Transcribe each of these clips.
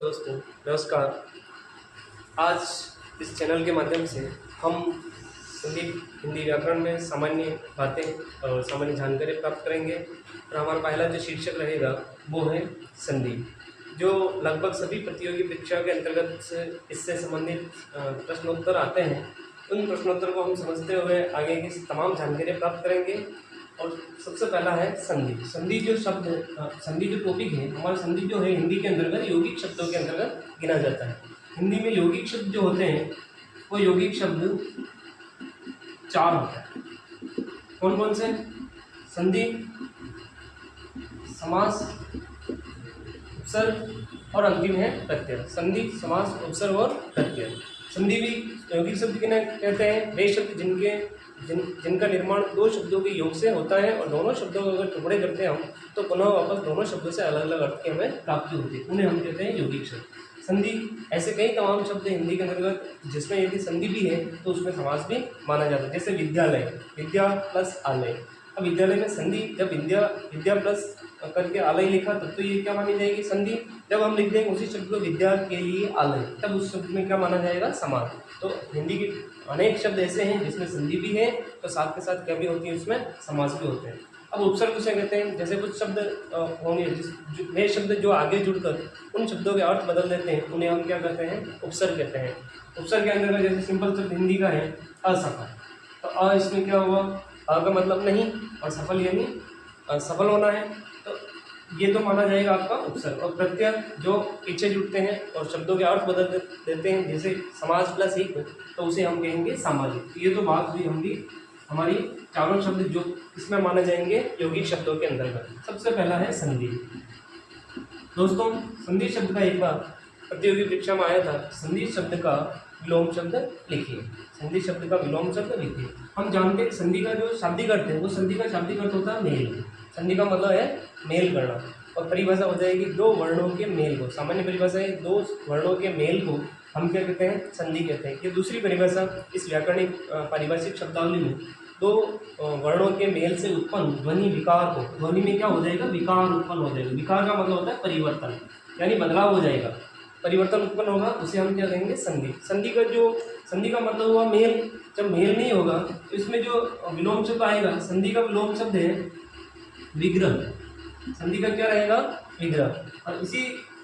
दोस्तों नमस्कार। आज इस चैनल के माध्यम से हम हिंदी व्याकरण में सामान्य बातें और सामान्य जानकारी प्राप्त करेंगे। और हमारा पहला जो शीर्षक रहेगा वो है संधि, जो लगभग सभी प्रतियोगी परीक्षा के अंतर्गत इससे संबंधित प्रश्नोत्तर आते हैं। उन प्रश्नोत्तर को हम समझते हुए आगे की तमाम जानकारी प्राप्त करेंगे। और सबसे पहला है संधि। संधि जो शब्द संधि जो टॉपिक है, हमारा संधि जो है हिंदी के अंतर्गत यौगिक शब्दों के अंतर्गत गिना जाता है। हिंदी में यौगिक शब्द जो होते हैं वो यौगिक शब्द 4 होते हैं। कौन कौन से? संधि, समास, उपसर्ग और अंतिम है प्रत्यय। संधि, समास, उपसर्ग और प्रत्यय। संधि भी यौगिक शब्द किन्हें कहते हैं? वे शब्द जिनका निर्माण दो शब्दों के योग से होता है और दोनों शब्दों को अगर टुकड़े करते हैं हम तो पुनः वापस दोनों शब्दों से अलग अलग अर्थ की हमें प्राप्ति होती है, उन्हें हम कहते हैं यौगिक शब्द। संधि ऐसे कई तमाम शब्द हैं हिंदी के अंतर्गत जिसमें यदि संधि भी है तो उसमें समास भी माना जाता है। जैसे विद्यालय, विद्या प्लस आलय। अब विद्यालय में संधि, जब विद्या प्लस करके आलय लिखा तब तो ये क्या मानी जाएगी? संधि। जब हम लिख देंगे उसी शब्द को विद्या के लिए आलय, तब उस शब्द में क्या माना जाएगा? समास। तो हिंदी के अनेक शब्द ऐसे हैं जिसमें संधि भी है तो साथ के साथ क्या भी होती है, उसमें समास भी होते हैं। अब उपसर्ग उसे कहते हैं, जैसे कुछ शब्द होंगे वे शब्द जो आगे जुड़कर उन शब्दों के अर्थ बदल देते हैं, उन्हें हम क्या कहते हैं? उपसर्ग कहते हैं। उपसर्ग के अंदर जैसे सिंपल शब्द हिंदी का है असफल, तो अ इसमें क्या हुआ? अ का मतलब नहीं और सफल यानी सफल होना है, तो ये तो माना जाएगा आपका उपसर्ग। और प्रत्यय जो पीछे जुड़ते हैं और शब्दों के अर्थ बदल देते हैं, जैसे समास प्लस एक, तो उसे हम कहेंगे सामाजिक। ये तो बात हुई हमारी चारों शब्द जो इसमें माने जाएंगे यौगिक शब्दों के अंतर्गत। सबसे पहला है संधि। दोस्तों संधि शब्द का एक बार प्रतियोगी परीक्षा में आया था, संधि शब्द का विलोम शब्द लिखिए। संधि शब्द का विलोम शब्द लिखिए। हम जानते हैं संधि का जो शाब्दिक अर्थ है वो संधि का शाब्दिक अर्थ होता है मेल। संधि का मतलब है मेल करना, और परिभाषा हो जाएगी दो वर्णों के मेल को। सामान्य परिभाषा है दो वर्णों के मेल को हम क्या कहते हैं? संधि कहते हैं। ये दूसरी परिभाषा इस व्याकरणिक पारिभाषिक शब्दावली में दो वर्णों के मेल से उत्पन्न ध्वनि विकार को, ध्वनि में क्या हो जाएगा? विकार उत्पन्न हो जाएगा। विकार का मतलब होता है परिवर्तन, यानी बदलाव हो जाएगा, परिवर्तन उत्पन्न होगा, उसे हम क्या कहेंगे? संधि। संधि का मतलब हुआ मेल। जब मेल नहीं होगा तो इसमें जो विलोम शब्द आएगा, संधि का विलोम शब्द है विग्रह। संधि का क्या रहेगा? विग्रह। और इसी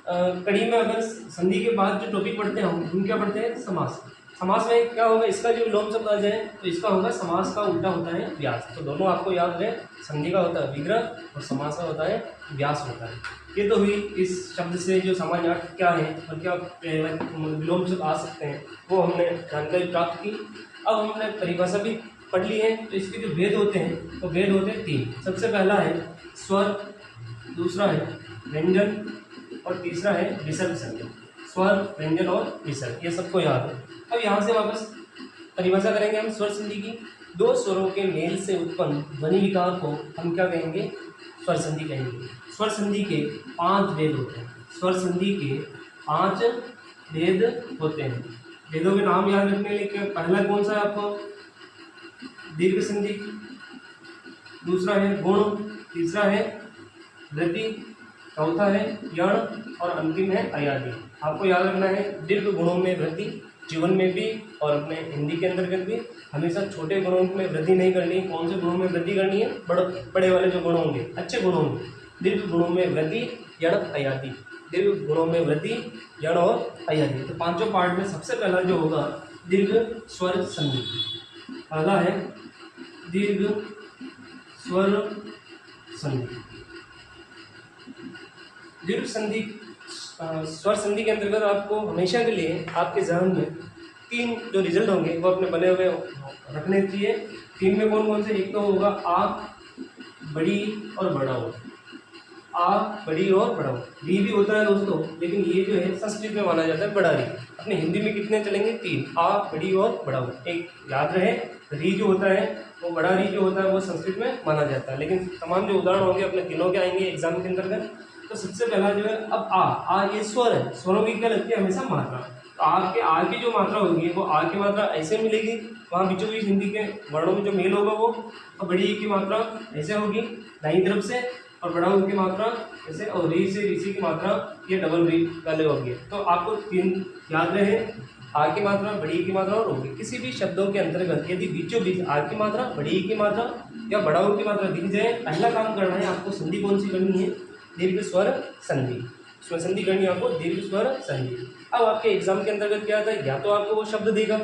कड़ी में अगर संधि के बाद जो टॉपिक पढ़ते हैं हम क्या पढ़ते हैं? समास। समास में क्या होगा? इसका जो विलोम शब्द आ जाए तो इसका होगा समास का उल्टा होता है व्यास। तो दोनों आपको याद रहे, संधि का होता है विग्रह और समास का होता है व्यास होता है। ये तो हुई इस शब्द से जो सामान्य अर्थ क्या है और क्या विलोम शब्द आ सकते हैं वो हमने जानकारी प्राप्त की। अब हमने परिभाषा भी पढ़ ली है, तो इसके जो भेद होते हैं तो भेद होते हैं 3। सबसे पहला है स्वर, दूसरा है व्यंजन और तीसरा है विसर्ग संधि। स्वर, व्यंजन और विसर्ग, ये सबको याद है। अब यहाँ से वापस परिभाषा करेंगे हम स्वर संधि की। दो स्वरों के मेल से उत्पन्न ध्वनि विकार को हम क्या कहेंगे? स्वर संधि कहेंगे। स्वर संधि के 5 भेद होते हैं। स्वर संधि के 5 भेद होते हैं। भेदों के नाम याद रखने के पहला कौन सा है आपको? दीर्घ संधि, दूसरा है गुण, तीसरा है वृद्धि, चौथा है यण और अंतिम है अयादि। आपको याद रखना है दीर्घ गुणों में वृद्धि, जीवन में भी और अपने हिंदी के अंतर्गत भी हमेशा छोटे गुणों में वृद्धि नहीं करनी है। कौन से गुणों में वृद्धि करनी है? बड़े वाले जो गुण होंगे, अच्छे गुणों में। दीर्घ गुणों में वृद्धि, यण, अयादि। दीर्घ गुणों में वृद्धि, यण और अयादि। तो पांचों पार्ट में सबसे पहला जो होगा दीर्घ स्वर संधि। पहला है दीर्घ स्वर संधि। दीर्घ संधि स्वर संधि के अंतर्गत आपको हमेशा के लिए आपके ज़हन में 3 जो रिजल्ट होंगे वो अपने बने हुए रखने चाहिए। 3 में कौन कौन से? एक तो होगा आ, बड़ी और बड़ा हो। आ, बड़ी और बड़ा हो। री भी होता है दोस्तों, लेकिन ये जो है संस्कृत में माना जाता है बड़ा री। अपने हिंदी में कितने चलेंगे? 3, आ, बड़ी और बड़ा हो। एक याद रहे, री जो होता है वो बड़ा री जो होता है वो संस्कृत में माना जाता है, लेकिन तमाम जो उदाहरण होंगे अपने दिनों के आएंगे एग्जाम के अंतर्गत। तो सबसे पहला जो है अब आ ये स्वर है। स्वरों की क्या लगती है? हमेशा मात्रा। तो आ की जो मात्रा होगी वो आ की मात्रा ऐसे मिलेगी, वहाँ बीचों बीच हिंदी के वर्णों में जो मेल होगा वो, और बड़ी की मात्रा ऐसे होगी दाईं तरफ से, और बड़ा ऊ की मात्रा जैसे और री से ऋषि की मात्रा ये डबल री वाले हो गए। तो आपको 3 याद रहे, आ की मात्रा, बड़ी की मात्रा और होगी। किसी भी शब्दों के अंतर्गत यदि बीचों बीच आ की मात्रा, बड़ी की मात्रा या बड़ा ऊ की मात्रा दिख जाए, पहला काम करना है आपको संधि कौन सी करनी है, दीर्घ स्वर संधि। इसमें संधि करनी है आपको दीर्घ स्वर संधि। अब आपके एग्जाम के अंतर्गत क्या आता है, या तो आपको वो शब्द देगा,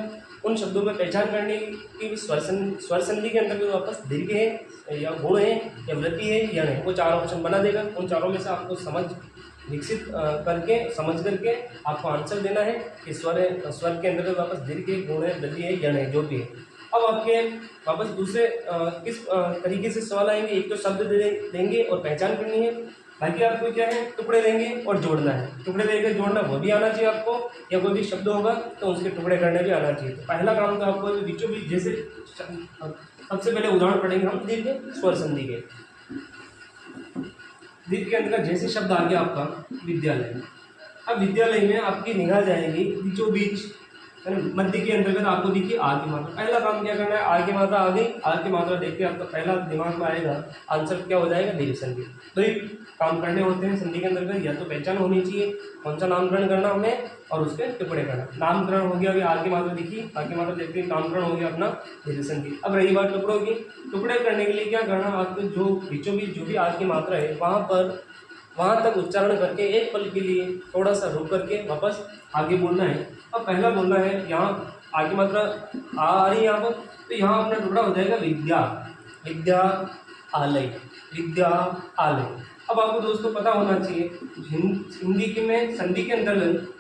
उन शब्दों में पहचान करने की स्वर संधि के अंतर्गत वापस दीर्घ है या गुण है या वृत्ति है या नहीं, वो 4 ऑप्शन बना देगा। उन चारों में से आपको समझ विकसित करके समझ करके आपको आंसर देना है कि स्वर के अंतर्गत वापस दीर्घ है, गुण है, वृत्ति है या नहीं, जो भी है। अब आपके वापस दूसरे किस तरीके से सवाल आएंगे, एक तो शब्द देंगे और पहचान करनी है, बाकी आपको क्या है टुकड़े देंगे और जोड़ना है। टुकड़े देकर जोड़ना वो भी आना चाहिए आपको, या कोई भी शब्द होगा तो उसके टुकड़े करने भी आना चाहिए। तो पहला काम तो आपको बीचों बीच जैसे सबसे पहले उदाहरण पढ़ेंगे हम दीर्घ स्वर संधि के। दीर्घ के अंतर्गत जैसे शब्द आ गया आपका विद्यालय। अब विद्यालय में आपकी निगाह जाएगी बीचों बीच मध्य के अंतर्गत आपको देखिए आ की मात्रा। पहला काम क्या करना है, आ की मात्रा आ गई, आ की मात्रा देख के आपका पहला दिमाग में आएगा आंसर क्या हो जाएगा, दीर्घ संधि। तो ये काम करने होते हैं संधि के अंतर्गत, या तो पहचान होनी चाहिए कौन सा नामकरण करना हमें और उसके टुकड़े करना। नामकरण हो गया, अभी आ की मात्रा दिखी, आ की मात्रा देखते नामकरण हो गया अपना दीर्घ संधि। अब रही बात टुकड़ों की, टुकड़े करने के लिए क्या करना, आपको जो बीचों बीच जो भी आ की मात्रा है वहाँ तक उच्चारण करके एक पल के लिए थोड़ा सा रुक करके वापस आगे बोलना है। अब पहला बोलना है, यहाँ आ की मात्रा आ रही है यहाँ पर, तो यहाँ अपना टुकड़ा हो जाएगा विद्या, विद्या आलय, विद्या आलय। अब आपको दोस्तों पता होना चाहिए हिंदी में संधि के अंतर्गत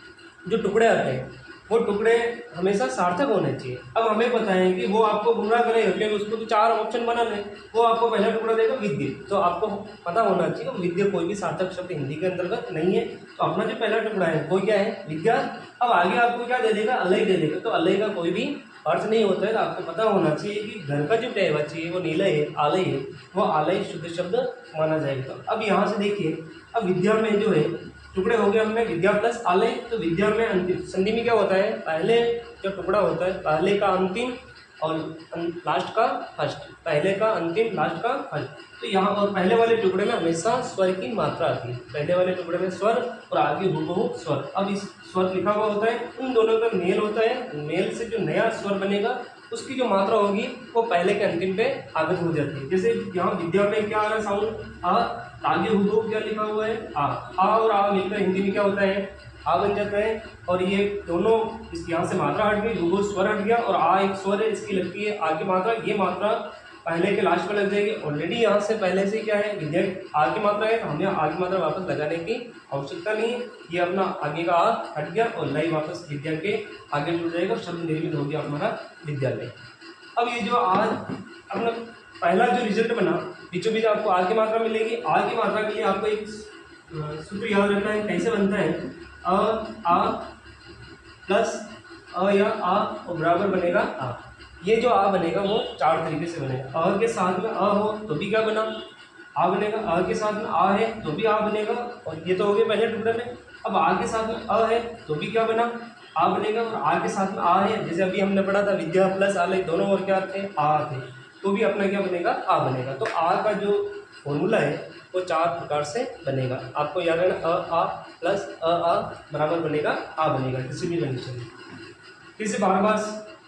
जो टुकड़े आते हैं वो टुकड़े हमेशा सार्थक होने चाहिए। अब हमें पता है कि वो आपको गुमराह करेगा, क्योंकि उसको तो 4 ऑप्शन बना लें, वो आपको पहला टुकड़ा देगा विद्या। तो आपको पता होना चाहिए विद्या कोई भी सार्थक शब्द हिंदी के अंतर्गत नहीं है। तो अपना जो पहला टुकड़ा है वो क्या है, विद्या। अब आगे आपको क्या दे देगा, अलय दे देगा। तो अलय का कोई भी अर्थ नहीं होता है। तो आपको पता होना चाहिए कि घर का जो टहवाची है वो नीलय है, आलय है, वो आलय शुद्ध शब्द माना जाएगा। अब यहाँ से देखिए, अब विद्या में जो है टुकड़े हो गए हमने विद्या प्लस आलय। तो विद्या में अंतिम संधि में क्या होता है, पहले जो टुकड़ा होता है पहले का अंतिम और लास्ट का फर्स्ट, पहले का अंतिम लास्ट का फर्स्ट। तो यहाँ और पहले वाले टुकड़े में हमेशा स्वर की मात्रा आती है, पहले वाले टुकड़े में स्वर और आगे हुबहू स्वर। अब इस स्वर लिखा हुआ होता है, उन दोनों का मेल होता है, मेल से जो नया स्वर बनेगा उसकी जो मात्रा होगी वो पहले के अंतिम पे आगत हो जाती है। जैसे यहाँ विद्या में क्या आ रहा है साउंड, आ, आगे हुबहू क्या लिखा हुआ है, आ और आ मिलकर हिंदी में क्या होता है, आ बन जाता है। और ये दोनों इस यहाँ से मात्रा हट गई, हुबहू स्वर हट गया और आ एक स्वर है, इसकी लगती है आ की मात्रा, ये मात्रा पहले के लास्ट पर लग जाएगी। ऑलरेडी यहाँ से पहले से क्या है विद्या आ की मात्रा है, तो हमें आ की मात्रा वापस लगाने की आवश्यकता नहीं है। ये अपना आगे का आ हट गया और लय वापस विद्या के आगे जुड़ जाएगा, शब्द निर्मित हो गया हमारा विद्यालय। अब ये जो आज अपना पहला जो रिजल्ट बना, बीचों बीच आपको आ की मात्रा मिलेगी। आ की मात्रा के लिए आपको एक सूत्र याद रखना है, कैसे बनता है, आ प्लस अ या आ और बराबर बनेगा आ। ये जो आ बनेगा वो 4 तरीके से बनेगा। अ के साथ में अ हो तो भी क्या बना, आ बनेगा। अ के साथ में आ है तो भी आ बनेगा, और ये तो हो गया पहले टुकड़े में। अब आ के साथ में अ है तो भी क्या बना, आ बनेगा। और आ के साथ में आ है, जैसे अभी हमने पढ़ा था विद्या प्लस आलय दोनों और क्या थे, आ थे, तो भी अपना क्या बनेगा, आ बनेगा। तो आ का जो फॉर्मूला है वो 4 प्रकार से बनेगा। आपको याद रखना, आ प्लस आ बराबर बनेगा आ बनेगा, किसी भी कंडीशन में। फिर से 12 बार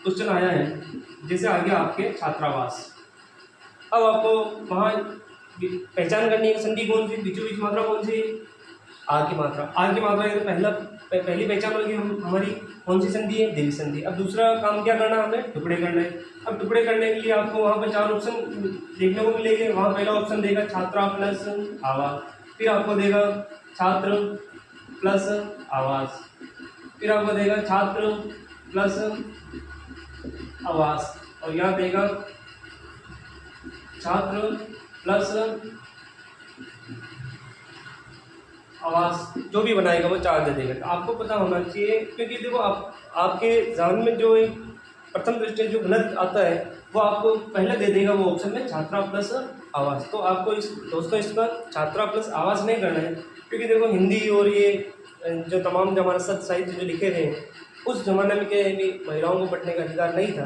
क्वेश्चन आया है, जैसे आ गया आपके छात्रावास। अब आपको वहाँ पहचान करनी है संधि कौन सी, बीचों बीच मात्रा कौन सी, आ की मात्रा। आ की मात्रा है तो पहली पहचान होगी हमारी कौन सी संधि है, दीर्घ संधि। अब दूसरा काम क्या करना है, हमें टुकड़े करना है। अब टुकड़े करने के लिए आपको वहाँ पर 4 ऑप्शन देखने को मिलेंगे। वहाँ पहला ऑप्शन देगा छात्रा प्लस आवास, फिर आपको देगा छात्र प्लस आवास, फिर आपको देगा छात्र प्लस आवास, और यहाँ देगा छात्र प्लस आवास। जो भी बनाएगा वो 4 दे देगा। तो आपको पता होना चाहिए, क्योंकि देखो आपके ध्यान में जो एक प्रथम दृष्टि जो गलत आता है वो आपको पहले दे देगा वो ऑप्शन में छात्रा प्लस आवास। तो आपको दोस्तों इसका छात्रा प्लस आवास नहीं करना है, क्योंकि देखो हिंदी और ये जो तमाम जो हमारा सत्य साहित्य जो लिखे गए हैं उस जमाने में क्या है, महिलाओं को पढ़ने का अधिकार नहीं था।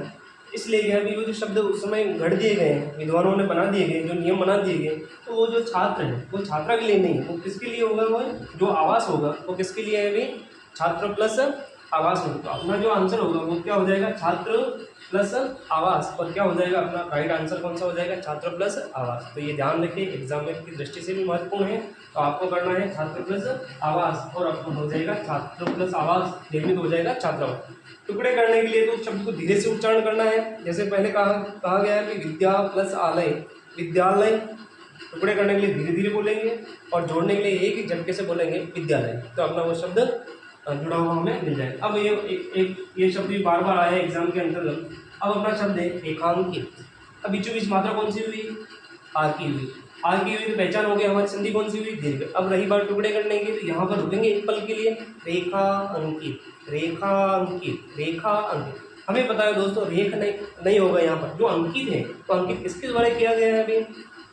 इसलिए क्या है, वो जो शब्द उस समय गढ़ दिए गए हैं, विद्वानों ने बना दिए गए, जो नियम बना दिए गए, तो वो जो छात्र है वो छात्रा के लिए नहीं है, वो किसके लिए होगा, वो जो आवास होगा वो किसके लिए है, भी छात्र प्लस आवास होगा। तो अपना जो आंसर होगा वो क्या हो जाएगा, छात्र प्लस आवास। और क्या हो जाएगा अपना राइट आंसर कौन सा हो जाएगा, छात्र प्लस आवास। तो ये ध्यान रखिए, एग्जाम में की दृष्टि से भी महत्वपूर्ण है। तो आपको करना है छात्र प्लस आवास, और आपको हो जाएगा छात्र प्लस आवास निर्मित हो जाएगा छात्रावास। टुकड़े करने के लिए तो शब्द को धीरे से उच्चारण करना है, जैसे पहले कहा गया है कि विद्या प्लस आलय, विद्यालय। टुकड़े करने के लिए धीरे धीरे बोलेंगे, और जोड़ने के लिए एक ही झटके से बोलेंगे विद्यालय। तो अपना वो शब्द जुड़ा हुआ हमें मिल जाएगा। अब ये शब्द भी बार बार आया है एग्जाम के अंतर्गत। अब अपना शब्द है रेखांकित। अब बीचों बीच मात्रा कौन सी हुई, आर की हुई। आर की हुई तो पहचान हो गया, हमारी संधि कौन सी हुई, दीर्घ। अब रही बात टुकड़े करने की, तो यहाँ पर रुकेंगे एक पल के लिए, रेखा अंकित, रेखा अंकित, रेखा अंकित। हमें पता है दोस्तों रेख नहीं होगा यहाँ पर, जो अंकित है तो अंकित किसके द्वारा किया गया है, अभी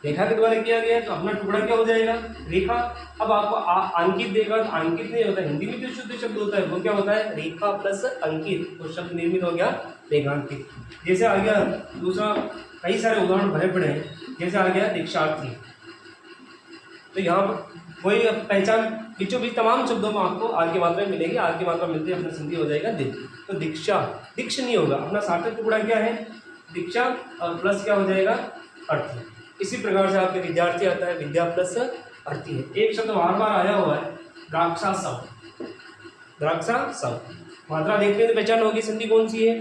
रेखा के द्वारा किया गया है। तो अपना टुकड़ा क्या हो जाएगा, रेखा। अब आपको अंकित देगा तो अंकित नहीं होता, हिंदी में जो शुद्ध शब्द होता है वो क्या होता है, रेखा प्लस अंकित, तो शब्द निर्मित हो गया रेखांकित। जैसे आ गया दूसरा, कई सारे उदाहरण भरे पड़े हैं, जैसे आ गया दीक्षार्थी। तो यहाँ पर वही पहचान बीचों बीच तमाम शब्दों में आपको आर की मात्रा मिलेगी, आर की मात्रा मिलती है अपना संधि हो जाएगा दिख। तो दीक्षा, दीक्ष नहीं होगा, अपना सार्थक टुकड़ा क्या है, दीक्षा, और प्लस क्या हो जाएगा, अर्थ। इसी प्रकार से आपके विद्यार्थी आता है, विद्या प्लस अर्थी है। एक शब्द बार बार आया हुआ है, द्राक्षासव, द्राक्षासव। मात्रा देखते हैं तो पहचान होगी संधि कौन सी है,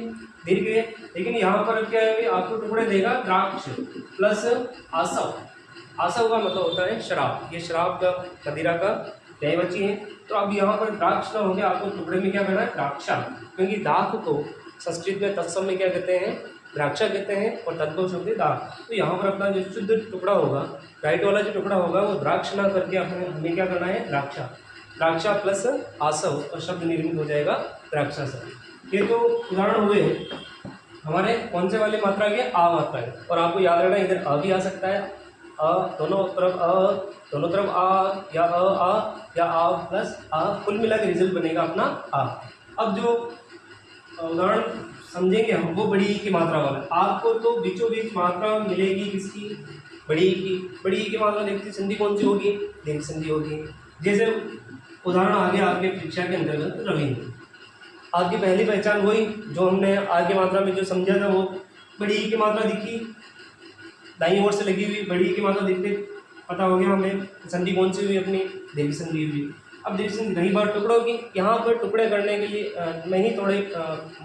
दीर्घ है। लेकिन यहाँ पर क्या है, आपको टुकड़े देगा द्राक्ष प्लस आसव। आसव का मतलब होता है शराब, ये शराब का मदिरा का पर्यायवाची है। तो अब यहाँ पर द्राक्ष का हो गया, आपको टुकड़े में क्या करना है, द्राक्षा, क्योंकि दाख को संस्कृत में तत्सम में क्या कहते हैं, द्राक्षा कहते हैं, और तत्व शब्द है दाख। तो यहाँ पर अपना जो शुद्ध टुकड़ा होगा, राइट वाला जो टुकड़ा होगा वो द्राक्ष ना करके हमें क्या करना है, द्राक्षा, द्राक्षा प्लस आसव, और शब्द निर्मित हो जाएगा द्राक्षासव। ये तो उदाहरण हुए हमारे कौन से वाले मात्रा के, आ मात्रा है। और आपको याद रखना इधर अ भी आ सकता है, अ दोनों तरफ अ, दोनों तरफ आ, या या आ प्लस आ, कुल मिला के रिजल्ट बनेगा अपना आ। अब जो उदाहरण समझेंगे हम वो बड़ी ई की मात्रा वाला। आपको तो बीचों बीच मात्रा मिलेगी किसकी, बड़ी ई की। बड़ी ई की मात्रा देखती संधि कौन सी होगी, दीर्घ संधि होगी। जैसे उदाहरण आगे आपके परीक्षा के अंतर्गत रविंद्र, आपकी पहली पहचान वही जो हमने आगे मात्रा में जो समझा था, वो बड़ी ई की मात्रा दिखी, दाईं ओर से लगी हुई बड़ी ई की मात्रा दिखते पता हो गया हमें संधि कौन सी हुई, अपनी दीर्घ संधि हुई। अब देखिए रही बात टुकड़ों की, यहाँ पर टुकड़े करने के लिए नहीं थोड़ी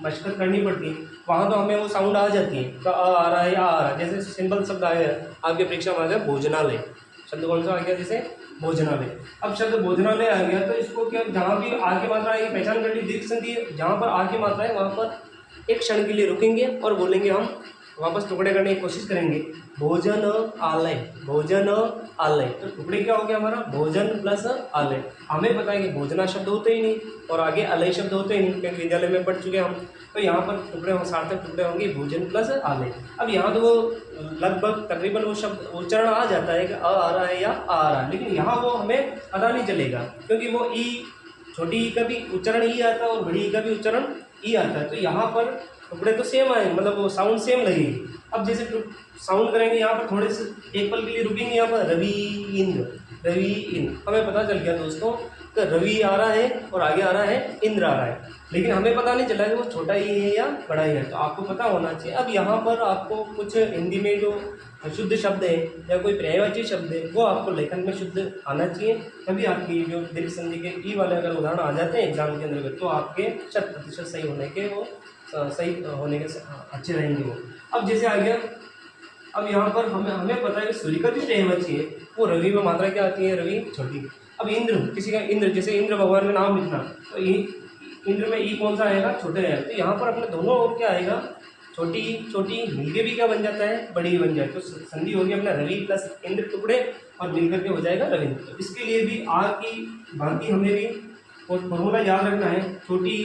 मशक्कत करनी पड़ती है, वहाँ तो हमें वो साउंड आ जाती है, तो आ रहा है या आ रहा है। जैसे सिंपल शब्द आया है आपके परीक्षा में आ गया भोजनालय, शब्द कौन सा आ गया, जैसे भोजनालय। अब शब्द भोजनालय आ गया तो इसको क्या, जहाँ भी आ की मात्रा आएगी पहचान कर ली, दीर्घ संधि है। जहाँ पर आ की मात्रा है वहाँ पर एक क्षण के लिए रुकेंगे और बोलेंगे, हम वापस टुकड़े करने की कोशिश करेंगे, भोजन आलय, भोजन आलय। तो टुकड़े क्या हो गया हमारा, भोजन प्लस आलय। हमें पता है कि भोजना शब्द होते ही नहीं और आगे आलय शब्द होते ही नहीं, क्योंकि विद्यालय में पढ़ चुके हम। तो यहाँ पर टुकड़े सार्थक टुकड़े होंगे भोजन प्लस आलय। अब यहाँ तो वो लगभग तकरीबन वो शब्द उच्चारण आ जाता है कि आ रहा है या आ रहा है, लेकिन यहाँ वो हमें पता नहीं चलेगा, क्योंकि वो ई, छोटी ई का भी उच्चारण ई आता है और बड़ी ई का भी उच्चारण ई आता है। तो यहाँ पर टुकड़े तो सेम आए, मतलब वो साउंड सेम लगेगी। अब जैसे साउंड करेंगे यहाँ पर थोड़े से एक पल के लिए रुकेंगे, यहाँ पर रवि इंद्र, रवि इंद्र, हमें पता चल गया दोस्तों तो रवि आ रहा है और आगे आ रहा है इंद्र आ रहा है, लेकिन हमें पता नहीं चला कि वो छोटा ही है या बड़ा ही है, तो आपको पता होना चाहिए। अब यहाँ पर आपको कुछ हिंदी में जो शुद्ध शब्द है या कोई पर्यायवाची शब्द है वो आपको लेखन में शुद्ध आना चाहिए, तभी आपकी जो दीर्घ संधि के ई वाले अगर उदाहरण आ जाते हैं एग्जाम के अंतर्गत तो आपके 100% सही होने के वो सही होने के अच्छे रहेंगे वो। अब जैसे आ गया, अब यहाँ पर हमें पता है कि सूर्य का जो पर्यायवाची है वो रवि में मात्रा क्या आती है, रवि छोटी। अब इंद्र, किसी का इंद्र, जैसे इंद्र भगवान का नाम लिखना, तो इंद्र में ई कौन सा आएगा, छोटे आएगा। तो यहाँ पर अपने दोनों ओर क्या आएगा, छोटी छोटी मिलके भी क्या बन जाता है, बड़ी बन जाए। तो संधि होगी अपना रवि प्लस इंद्र टुकड़े और मिलकर के हो जाएगा रविंद्र। तो इसके लिए भी आ की भांति हमें भी फॉर्मूला याद रखना है, छोटी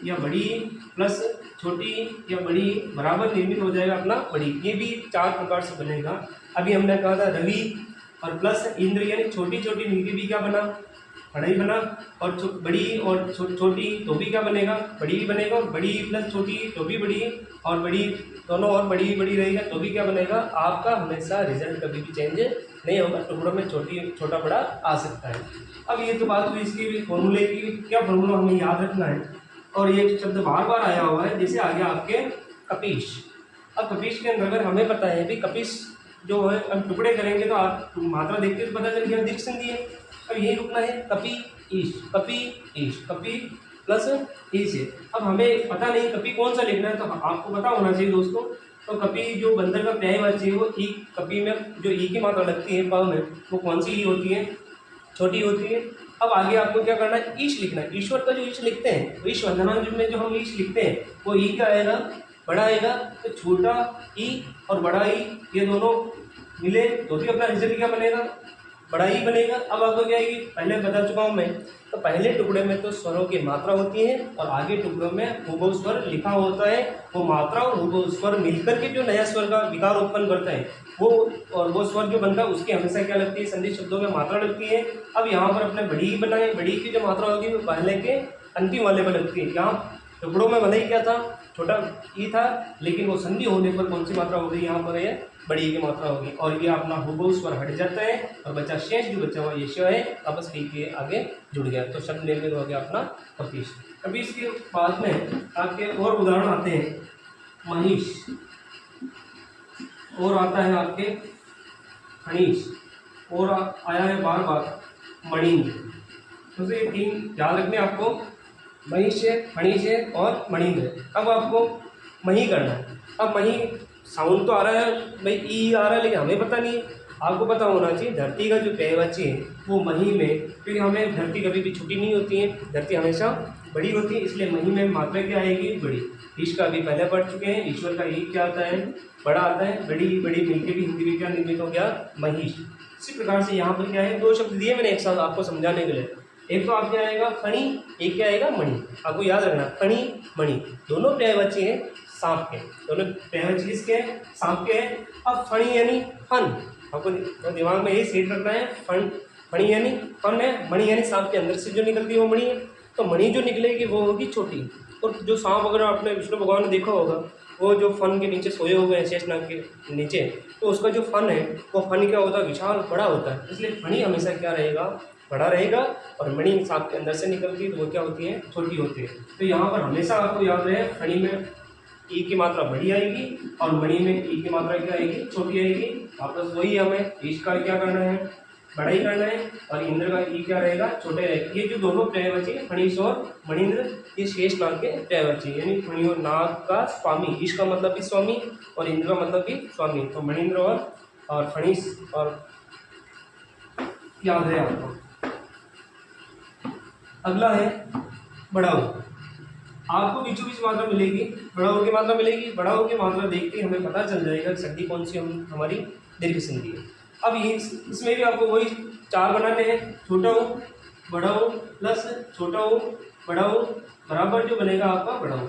या बड़ी प्लस छोटी या बड़ी बराबर निर्मित हो जाएगा अपना बड़ी। ये भी 4 प्रकार से बनेगा। अभी हमने कहा था रवि और प्लस इंद्र, यानी छोटी छोटी मिलके भी क्या बना, बड़ा ही बना, और बड़ी और छोटी तो भी क्या बनेगा, बड़ी ही बनेगा, और बड़ी प्लस छोटी तो भी बड़ी, और बड़ी दोनों और बड़ी बड़ी रहेगा तो भी क्या बनेगा, आपका हमेशा रिजल्ट कभी भी चेंज नहीं होगा, टुकड़ों में छोटा बड़ा आ सकता है। अब ये तो बात हुई इसकी फॉर्मूले की, क्या फॉर्मूला हमें याद रखना है, और ये शब्द बार बार आया हुआ है, जैसे आ गया आपके कपीश। अब कपीश के अंदर अगर हमें पता है भी कपीश जो है, अब टुकड़े करेंगे तो आप मात्रा देखते तो पता चल गया दीर्घ संधि है। अब यही रुकना है, कपी ईश, कपी ईश, कपी प्लस ईश है। अब हमें पता नहीं कपी कौन सा लिखना है, तो आपको पता होना चाहिए दोस्तों। तो कपी जो बंदर का पर्यायवाची है वो ई, कपी में जो ई की मात्रा लगती है प में, वो कौन सी ई होती है, छोटी होती है। अब आगे आपको क्या करना है, ईश लिखना है। ईश्वर का जो ईश लिखते हैं, ईश वंदना में जो हम ईश लिखते हैं वो ई का आएगा, बड़ा आएगा। तो छोटा ई और बड़ा ई ये दोनों मिले तो भी अपना रिजल्ट क्या बनेगा, बड़ा ही बनेगा। अब आपको क्या आएगी, पहले बता चुका हूँ मैं, तो पहले टुकड़े में तो स्वरों की मात्रा होती है, और आगे टुकड़ों में हुबहू स्वर लिखा होता है। वो मात्रा और हुबहू स्वर मिलकर के जो नया स्वर का विकार उत्पन्न करता है वो, और वो स्वर जो बनता है उसकी हमेशा क्या लगती है, संधि शब्दों में मात्रा लगती है। अब यहाँ पर अपने बड़ी ही बनाए, बड़ी की जो मात्रा होगी वो पहले के अंतिम वाले पर लगती है। यहाँ टुकड़ों में भले ही क्या था, छोटा ई था, लेकिन वो संधि होने पर कौन सी मात्रा हो गई, यहाँ पर है बड़ी की मात्रा होगी, और ये अपना हुबहू स्वर हट जाता है, और बचा शेष जो बचा हुआ ये श है आपस पी के आगे जुड़ गया, तो शब्द निर्मित हो गया अपना कपीश। अभी इसके बाद में आपके और उदाहरण आते हैं, महिष, और आता है आपके खनीश, और आया है बार बार मणिंद्र। तो ये तीन याद रखने आपको, महिष है, खनीश है और मणिंद्र है। अब आपको मही करना है। अब मही साउंड तो आ रहा है भाई, ई आ रहा है, लेकिन हमें पता नहीं है। आपको पता होना चाहिए धरती का जो पर्यायवाची है वो मही में, क्योंकि हमें धरती कभी भी छोटी नहीं होती है, धरती हमेशा बड़ी होती है, इसलिए मही में मात्रा क्या आएगी, बड़ी। ईश का अभी पहले पढ़ चुके हैं, ईश्वर का ई क्या आता है, बड़ा आता है। बड़ी बड़ी मिलकर भी हिंदी में क्या निर्मित हो गया, महिष। इसी प्रकार से यहाँ पर क्या है, दो शब्द दिए मैंने एक साथ आपको समझाने के लिए। एक तो आपके आएगा फणी, एक क्या आएगा मणि। आपको याद रखना, फणी मणि दोनों पर्यायवाची हैं सांप के, दोनों पर्यायवाची किसके हैं, सांप के हैं। अब फणी यानी फन, आपको दिमाग में यही सेट रखना है, फन, फणी यानी फन है, मणि यानी सांप के अंदर से जो निकलती है वो मणि है। तो मणि जो निकलेगी वो होगी छोटी, और जो सांप अगर आपने विष्णु भगवान ने देखा होगा, वो जो फन के नीचे सोए हुए हैं शेषनाग के नीचे, तो उसका जो फन है वो फन क्या होता है, विशाल बड़ा होता है, इसलिए फणी हमेशा क्या रहेगा, बड़ा रहेगा। और मणि सांप के अंदर से निकलती है तो वो क्या होती है, छोटी होती है। तो यहाँ पर हमेशा आपको याद रहे, फणी में ई की मात्रा बड़ी आएगी और मणि में ई की मात्रा क्या आएगी, छोटी आएगी। वापस वही हमें ईश का क्या करना है, बड़ा ही करना है, और इंद्र का ई क्या रहेगा, छोटे रहेगा। ये जो दोनों पर्यायवाची है फणीश और मणिंद्र, ये शेष नाग के पर्यायवाची, यानी फणी और नाग का स्वामी। ईश का मतलब भी स्वामी और इंद्र का मतलब भी स्वामी, तो मणिंद्र और फणीश और याद है आपको। अगला है बड़ाऊ। आपको बीचों बीच मात्रा मिलेगी, बड़ाऊ की मात्रा मिलेगी। बड़ाऊ की मात्रा देखते ही हमें पता चल जाएगा कि संधि कौन सी हमारी दीर्घ संधि है। अब ये इसमें भी आपको वही चार बनाने हैं, छोटा ऊ बड़ाऊ प्लस छोटा ऊ बड़ाऊ बराबर जो बनेगा आपका बड़ाऊ।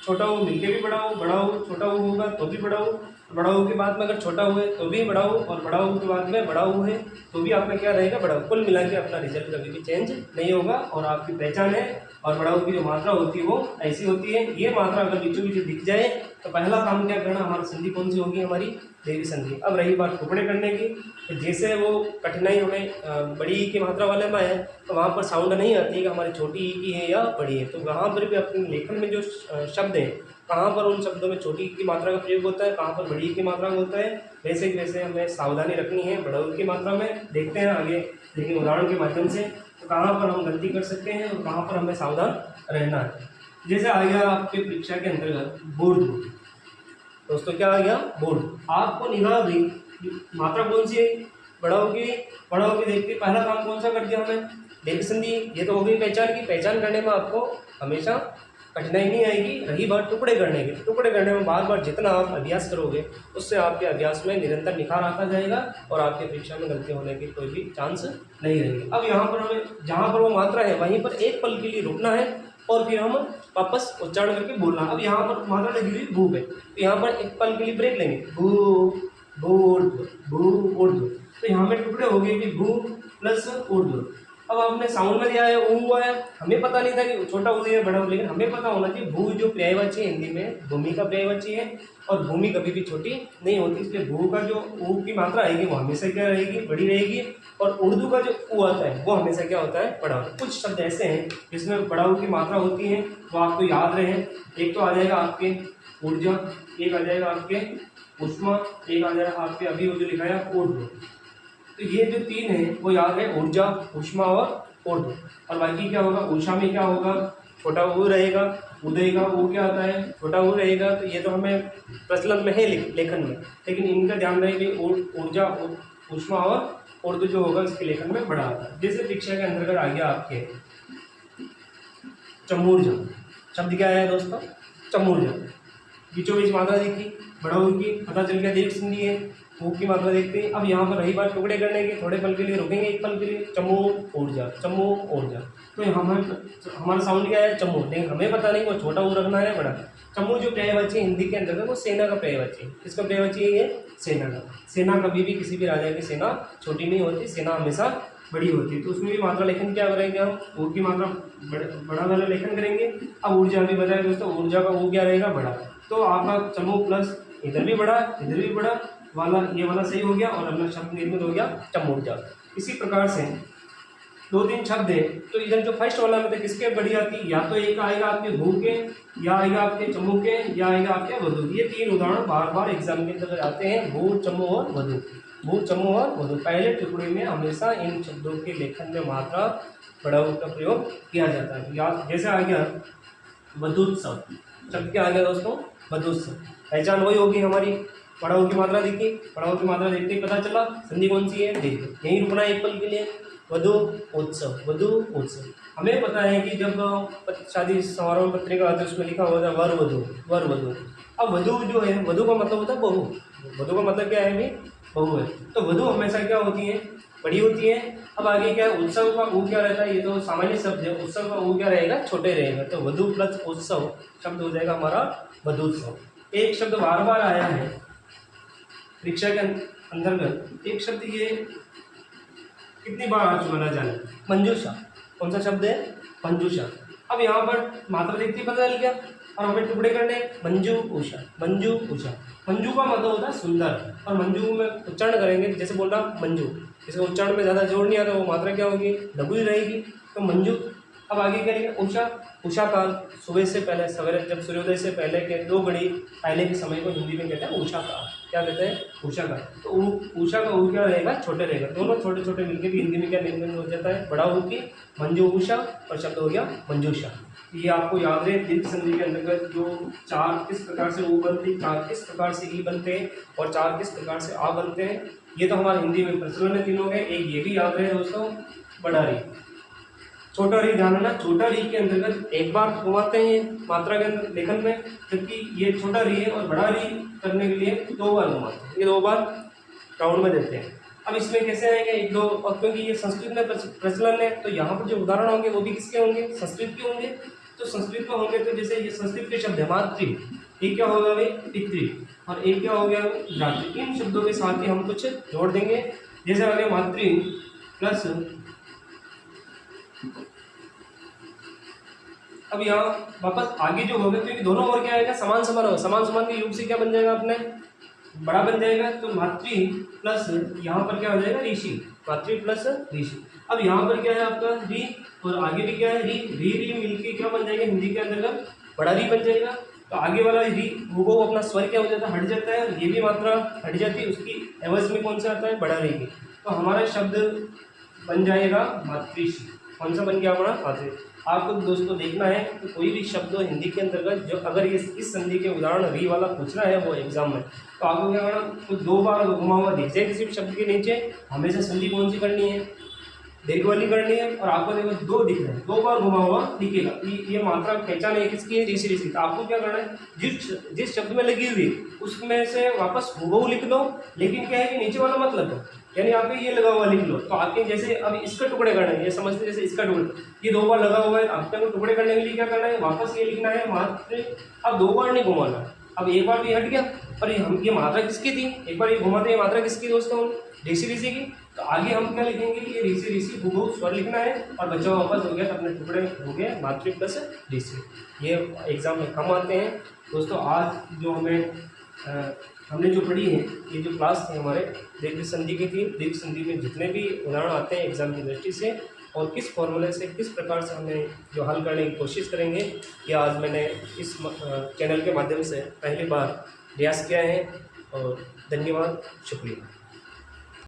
छोटा ऊ मिलके भी बड़ाऊ, बड़ाऊ छोटा ऊ होगा तो भी बड़ाऊ, बड़ाऊ के बाद में अगर छोटा ऊ है तो भी बड़ाऊ, और बड़ाऊ के बाद में बड़ाऊ है तो भी आपका क्या रहेगा, बड़ाऊ। कुल मिला के अपना रिजल्ट कभी भी चेंज नहीं होगा, और आपकी पहचान है। और बड़ाऊ की जो मात्रा होती है वो ऐसी होती है। ये मात्रा अगर बीचों बीच दिख जाए तो पहला काम क्या करना, हमारी संधि कौन सी होगी, हमारी दीर्घ संधि। अब रही बात टुकड़े करने की, तो जैसे वो कठिनाई हमें बड़ी ई की मात्रा वाले में है, तो वहाँ पर साउंड नहीं आती कि हमारी छोटी ई की है या बड़ी है। तो वहाँ पर भी अपने लेखन में जो शब्द हैं, कहाँ पर उन शब्दों में छोटी ई की मात्रा का प्रयोग होता है, कहाँ पर बड़ी ई की मात्रा होता है, वैसे वैसे हमें सावधानी रखनी है। बड़ाऊ की मात्रा में देखते हैं आगे, लेकिन उदाहरण के माध्यम से, तो कहाँ पर हम गलती कर सकते हैं और कहाँ पर हमें सावधान रहना है। जैसे आ गया आपके परीक्षा के अंतर्गत बोर्ड। दोस्तों क्या आ गया, बोर्ड। आपको निगाह दी मात्रा कौन सी है, बड़ाऊ की देखते पहला काम कौन सा कर दिया हमें, दीर्घ संधि। ये तो हो गई पहचान की। पहचान करने में आपको हमेशा कठिनाई नहीं आएगी। रही बात टुकड़े करने की, टुकड़े करने में बार बार जितना आप अभ्यास करोगे उससे आपके अभ्यास में निरंतर निखार आता जाएगा और आपके परीक्षा में गलती होने की कोई भी चांस नहीं रहेगी। अब यहाँ पर हमें जहाँ पर वो मात्रा है वहीं पर एक पल के लिए रुकना है और फिर हम वापस उच्चारण करके बोलना। अब यहाँ पर मात्रा लगी हुई भू पे, तो यहाँ पर एक पल के लिए ब्रेक लेंगे, भू भूर्ध भू ऊर्ध्व। तो यहाँ में टुकड़े हो गए कि भू प्लस ऊर्ध्व, अब आपने साउंड में दिया है ऊ है, हमें पता नहीं था कि छोटा ऊ है बड़ा ऊ, लेकिन हमें पता होना चाहिए भू जो पर्यायवाची है हिंदी में भूमि का पर्यायवाची है और भूमि कभी भी छोटी नहीं होती, इसलिए भू का जो ऊ की मात्रा आएगी वो हमेशा क्या रहेगी, बड़ी रहेगी। और उर्दू का जो ऊ आता है वो हमेशा क्या होता है, बड़ा होता है। कुछ शब्द ऐसे हैं जिसमें बड़ा ऊ की मात्रा होती है, वो आपको याद रहे। एक तो आ जाएगा आपके ऊर्जा, एक आ जाएगा आपके उष्मा, एक आ जाएगा आपके अभी वो जो लिखा है ऊर्ध्व। तो ये जो तीन है वो याद है, ऊर्जा, उष्मा और ऊर्ध्व। और बाकी क्या होगा, ऊषा में क्या होगा, छोटा ऊ रहेगा, उदय का ऊ क्या आता है, छोटा ऊ रहेगा। तो ये तो हमें प्रचलन में है लेखन में, लेकिन इनका ध्यान रहे कि ऊर्जा, उष्मा और ऊर्ध्व जो होगा इसके लेखन में बड़ा आता है। जैसे परीक्षा के अंतर्गत आ गया आपके चमूर्जा, शब्द क्या है दोस्तों, चमूर्जा। बीचों बीच मात्रा देखी बड़ा ऊ की, पता चल गया दीर्घ संधि है, ऊ की मात्रा देखते हैं। अब यहाँ पर रही बात टुकड़े करने की, थोड़े पल के लिए रुकेंगे, एक पल के लिए, चमू ऊर्जा, चमू ऊर्जा। तो हमारा साउंड क्या है, चमू, लेकिन हमें पता नहीं वो छोटा ऊ रखना है बड़ा। चमू जो पर्यायवाची है हिंदी के अंदर वो सेना का पर्यायवाची है। किसका पर्यायवाची है ये, सेना का। सेना कभी भी किसी भी राजा की सेना छोटी नहीं होती, सेना हमेशा बड़ी होती है। तो उसमें भी मात्रा लेखन क्या करेंगे हम, ऊ की मात्रा बड़ा वाला लेखन करेंगे। अब ऊर्जा भी बताया दोस्तों, ऊर्जा का ऊ क्या रहेगा, बड़ा। तो आपका चमू प्लस इधर भी बड़ा इधर भी बड़ा वाला, ये वाला सही हो गया और अपना शब्द निर्मित हो गया चमूर्जा। इसी प्रकार से दो तीन शब्द है, तो इधर जो फर्स्ट वाला में तो किसके बड़ी आती, या तो एक आएगा आपके भू के, या आएगा आपके चमू के, या आएगा आपके वधु। ये तीन उदाहरण बार बार एग्जाम के अंदर आते हैं, भू, चमू और वधु। भू, चमू और वधु, पहले टुकड़े में हमेशा इन शब्दों के लेखन में मात्रा बड़ा ऊ का प्रयोग किया जाता है। या जैसे आ गया वधुत्सव, शब्द क्या आ गया दोस्तों, वधुत्सव। पहचान वही होगी हमारी, बड़ा ऊ की मात्रा देखी, बड़ा ऊ की मात्रा देखते ही पता चला संधि कौन सी है, देख यहीं रुकना है एक पल के लिए। वधु उत्सव, वधु उत्सव। हमें पता है कि जब शादी समारोह पत्रिका आती है उसमें लिखा होता है वर वधु, वर वधु। अब वधु जो है, वधु का मतलब होता है बहू, वधु का मतलब क्या है भाई, बहू है। तो वधु हमेशा क्या होती है, बड़ी होती है। अब आगे क्या है, उत्सव का ऊ क्या रहता है, ये तो सामान्य शब्द है, उत्सव का ऊ क्या रहेगा, छोटे रहेगा। तो वधु प्लस उत्सव शब्द हो जाएगा हमारा वधुत्सव। एक शब्द बार बार आया है परीक्षा के अंतर्गत, एक शब्द ये कितनी बार आ चुका ना जाने, मंजूषा। कौन सा शब्द है, मंजूषा। अब यहाँ पर मात्रा देखते ही पता चल गया और हमें टुकड़े करने, मंजू उषा, मंजू उषा। मंजू का मतलब होता है सुंदर, और मंजू में उच्चारण करेंगे जैसे बोल रहा मंजू, इसका उच्चारण में ज़्यादा जोर नहीं आता, वो मात्रा क्या होगी, लघु ही रहेगी, तो मंजू। अब आगे क्या लिखा, उषा, उषा काल, सुबह से पहले, सवेरे जब सूर्योदय से पहले के 2 घड़ी पहले के समय को हिंदी में कहते हैं उषा काल। क्या कहते हैं, उषा काल। तो उषा का ऊ क्या रहेगा, छोटे रहेगा। दोनों छोटे छोटे मिलकर भी हिंदी में क्या निर्मित हो जाता है, बड़ा ऊ की, मंजू उषा, और शब्द हो गया मंजूषा। ये आपको याद रहे, दीर्घ संधि के अंतर्गत जो 4 किस प्रकार से ऊ बनती, 4 किस प्रकार से ई बनते हैं, और 4 किस प्रकार से आ बनते हैं। ये तो हमारे हिंदी में प्रचलन में तीनों है। एक ये भी याद रहे दोस्तों, बड़ा री, छोटा री। ध्यान रखना, छोटा री के अंतर्गत एक बार घुमाते हैं मात्रा के अंदर लेखन में, जबकि ये छोटा री है और बड़ा री करने के लिए 2 बार घुमाते हैं, ये 2 बार राउंड में देते हैं। अब इसमें कैसे आएंगे, 1 2, और क्योंकि ये संस्कृत में प्रचलन है तो यहाँ पर जो उदाहरण होंगे वो भी किसके होंगे, संस्कृत के होंगे। तो संस्कृत में होंगे तो जैसे ये संस्कृत के शब्द है मातृ, एक क्या होगा भाई, पितृ, और एक क्या हो गया भ्रातृ। इन शब्दों के साथ ही हम कुछ जोड़ देंगे, जैसे आ गया मातृ प्लस, अब यहाँ वापस आगे जो होगा, क्योंकि दोनों और क्या आएगा, समान समान होगा, समान समान के योग से क्या बन जाएगा अपने, बड़ा बन जाएगा। तो मातृ प्लस यहाँ पर क्या हो जाएगा, ऋषि, मातृ प्लस ऋषि। अब यहाँ पर क्या है आपका री, और आगे भी क्या है री, री री मिलके क्या बन जाएगा हिंदी के अंतर्गत, बड़ा री बन जाएगा। तो आगे वाला री वो अपना स्वर क्या हो जाता है, हट जाता है, ये भी मात्रा हट जाती है, उसकी एवज में कौन सा आता है, बड़ा री की। तो हमारा शब्द बन जाएगा मातृषि। कौन सा बन गया हमारा, मातृ। आपको दोस्तों देखना है कि कोई भी शब्द हो हिंदी के अंतर्गत जो अगर इस संधि के उदाहरण री वाला पूछना है वो एग्जाम में, तो आपको क्या करना, तो 2 बार घुमा हुआ दिख जाए किसी भी शब्द के नीचे, हमेशा संधि कौन सी करनी है, दीर्घ वाली करनी है। और आपको देखो 2 दिख रहे हैं, 2 बार घुमा हुआ दिखेगा, ये मात्रा पहचान है किसकी है, ऋषि ऋषि। तो आपको क्या करना है, जिस शब्द में लगी हुई उसमें से वापस हूबहू लिख लो, लेकिन क्या है कि नीचे वाला मत लगो, यानी आपको ये लगा हुआ लिख लो। तो आपके जैसे अब इसका टुकड़े करना है, ये समझते जैसे इसका टुकड़ा, ये 2 बार लगा हुआ है, आपको टुकड़े करने के लिए क्या करना है, वापस ये लिखना है मात्र। अब 2 बार नहीं घुमाना, अब एक बार भी हट गया, पर ये मात्रा किसकी थी, एक बार ये घुमाते, ये मात्रा किसकी दोस्तों, ऋषि ऋषि की। तो आगे हम क्या लिखेंगे कि ये ऋषि ऋषि भूभू स्वर लिखना है और बच्चा वापस हो गया तो अपने टुकड़े हो गए मातृ प्लस ऋषि। ये एग्जाम में कम आते हैं दोस्तों। आज जो हमने जो पढ़ी है, ये जो क्लास थी हमारे दीर्घ संधि की थी। दीर्घ संधि में जितने भी उदाहरण आते हैं एग्जाम की दृष्टि से और किस फॉर्मूले से किस प्रकार से हमें जो हल करने की कोशिश करेंगे, ये आज मैंने इस चैनल के माध्यम से पहली बार प्रयास किया है। और धन्यवाद, शुक्रिया।